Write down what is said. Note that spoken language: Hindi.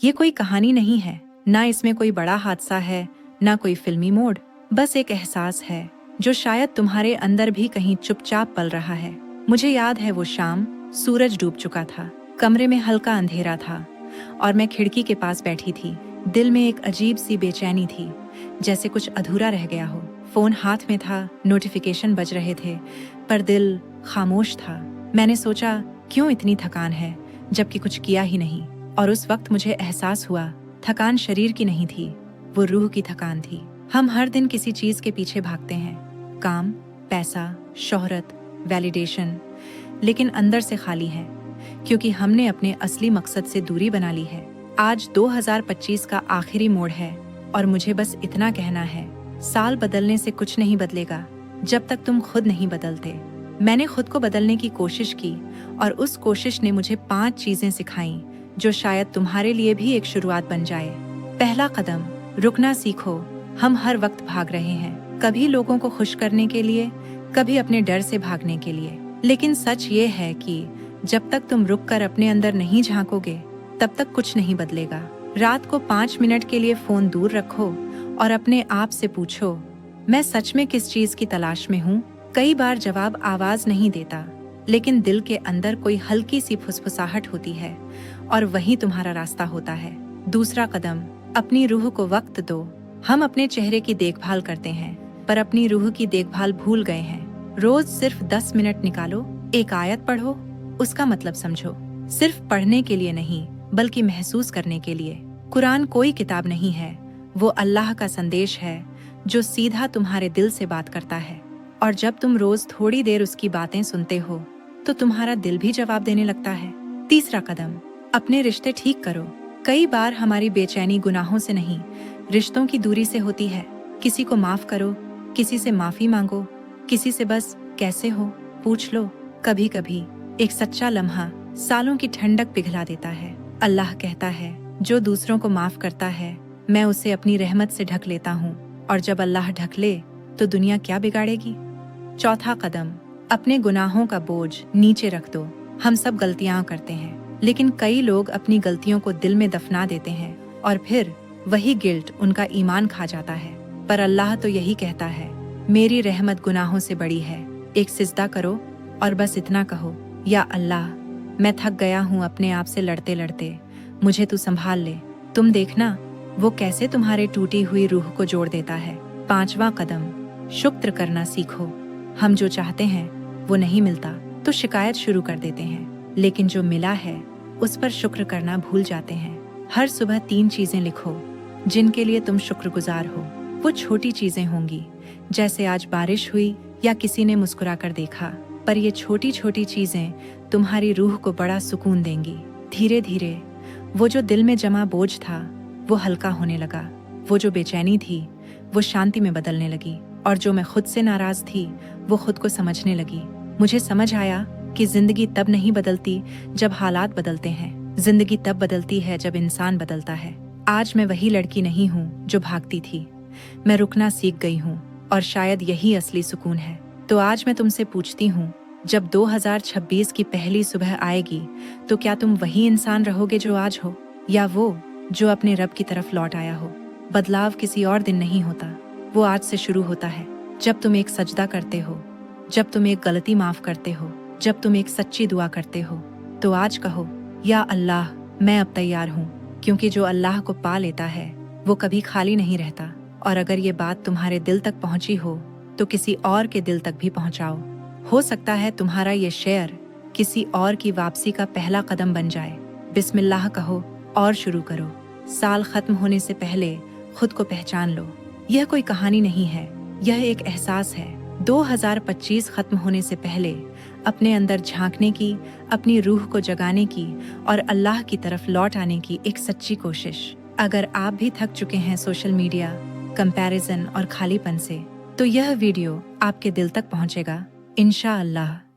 ये कोई कहानी नहीं है, ना इसमें कोई बड़ा हादसा है, ना कोई फिल्मी मोड़। बस एक एहसास है जो शायद तुम्हारे अंदर भी कहीं चुपचाप पल रहा है। मुझे याद है वो शाम, सूरज डूब चुका था, कमरे में हल्का अंधेरा था और मैं खिड़की के पास बैठी थी। दिल में एक अजीब सी बेचैनी थी, जैसे कुछ अधूरा रह गया हो। फोन हाथ में था, नोटिफिकेशन बज रहे थे, पर दिल खामोश था। मैंने सोचा, क्यों इतनी थकान है जबकि कुछ किया ही नहीं। और उस वक्त मुझे एहसास हुआ, थकान शरीर की नहीं थी, वो रूह की थकान थी। हम हर दिन किसी चीज के पीछे भागते हैं, काम, पैसा, शोहरत, वैलिडेशन, लेकिन अंदर से खाली है, क्योंकि हमने अपने असली मकसद से दूरी बना ली है। आज 2025 का आखिरी मोड़ है और मुझे बस इतना कहना है, साल बदलने से कुछ नहीं बदलेगा जब तक तुम खुद नहीं बदलते। मैंने खुद को बदलने की कोशिश की और उस कोशिश ने मुझे 5 चीजें सिखाई जो शायद तुम्हारे लिए भी एक शुरुआत बन जाए। पहला कदम, रुकना सीखो। हम हर वक्त भाग रहे हैं, कभी लोगों को खुश करने के लिए, कभी अपने डर से भागने के लिए। लेकिन सच ये है कि जब तक तुम रुक कर अपने अंदर नहीं झांकोगे, तब तक कुछ नहीं बदलेगा। रात को 5 मिनट के लिए फोन दूर रखो और अपने आप से पूछो, मैं सच में किस चीज की तलाश में हूँ? कई बार जवाब आवाज नहीं देता, लेकिन दिल के अंदर कोई हल्की सी फुसफुसाहट होती है और वही तुम्हारा रास्ता होता है। दूसरा कदम, अपनी रूह को वक्त दो। हम अपने चेहरे की देखभाल करते हैं, पर अपनी रूह की देखभाल भूल गए हैं। रोज सिर्फ 10 मिनट निकालो, एक आयत पढ़ो, उसका मतलब समझो। सिर्फ पढ़ने के लिए नहीं, बल्कि महसूस करने के लिए। कुरान कोई किताब नहीं है, वो अल्लाह का संदेश है जो सीधा तुम्हारे दिल से बात करता है। और जब तुम रोज थोड़ी देर उसकी बातें सुनते हो, तो तुम्हारा दिल भी जवाब देने लगता है। तीसरा कदम, अपने रिश्ते ठीक करो। कई बार हमारी बेचैनी गुनाहों से नहीं, रिश्तों की दूरी से होती है। किसी को माफ करो, किसी से माफी मांगो, किसी से बस कैसे हो पूछ लो। कभी कभी एक सच्चा लम्हा सालों की ठंडक पिघला देता है। अल्लाह कहता है, जो दूसरों को माफ करता है, मैं उसे अपनी रहमत से ढक लेता हूँ। और जब अल्लाह ढक ले, तो दुनिया क्या बिगाड़ेगी। चौथा कदम, अपने गुनाहों का बोझ नीचे रख दो। हम सब गलतियां करते हैं, लेकिन कई लोग अपनी गलतियों को दिल में दफना देते हैं और फिर वही गिल्ट उनका ईमान खा जाता है। पर अल्लाह तो यही कहता है, मेरी रहमत गुनाहों से बड़ी है। एक सिजदा करो और बस इतना कहो, या अल्लाह, मैं थक गया हूँ अपने आप से लड़ते लड़ते, मुझे तू संभाल ले। तुम देखना वो कैसे तुम्हारे टूटी हुई रूह को जोड़ देता है। पांचवा कदम, शुक्र करना सीखो। हम जो चाहते हैं वो नहीं मिलता तो शिकायत शुरू कर देते हैं, लेकिन जो मिला है उस पर शुक्र करना भूल जाते हैं। हर सुबह 3 चीजें लिखो जिनके लिए तुम शुक्रगुजार हो। वो छोटी चीजें होंगी, जैसे आज बारिश हुई या किसी ने मुस्कुरा कर देखा, पर ये छोटी छोटी चीजें तुम्हारी रूह को बड़ा सुकून देंगी। धीरे धीरे वो जो दिल में जमा बोझ था वो हल्का होने लगा। वो जो बेचैनी थी वो शांति में बदलने लगी, और जो मैं खुद से नाराज थी वो खुद को समझने लगी। मुझे समझ आया कि जिंदगी तब नहीं बदलती जब हालात बदलते हैं, जिंदगी तब बदलती है जब इंसान बदलता है। आज मैं वही लड़की नहीं हूँ जो भागती थी, मैं रुकना सीख गई हूँ, और शायद यही असली सुकून है। तो आज मैं तुमसे पूछती हूँ, जब 2026 की पहली सुबह आएगी, तो क्या तुम वही इंसान रहोगे जो आज हो, या वो जो अपने रब की तरफ लौट आया हो? बदलाव किसी और दिन नहीं होता, वो आज से शुरू होता है। जब तुम एक सजदा करते हो, जब तुम एक गलती माफ करते हो, जब तुम एक सच्ची दुआ करते हो, तो आज कहो, या अल्लाह, मैं अब तैयार हूँ। क्योंकि जो अल्लाह को पा लेता है वो कभी खाली नहीं रहता। और अगर ये बात तुम्हारे दिल तक पहुंची हो, तो किसी और के दिल तक भी पहुंचाओ। हो सकता है तुम्हारा ये शेयर किसी और की वापसी का पहला कदम बन जाए। बिस्मिल्लाह कहो और शुरू करो। साल खत्म होने से पहले खुद को पहचान लो। यह कोई कहानी नहीं है, यह एक एहसास है। 2025 खत्म होने से पहले अपने अंदर झांकने की, अपनी रूह को जगाने की और अल्लाह की तरफ लौट आने की एक सच्ची कोशिश। अगर आप भी थक चुके हैं सोशल मीडिया, कंपैरिजन और खालीपन से, तो यह वीडियो आपके दिल तक पहुंचेगा इंशाअल्लाह।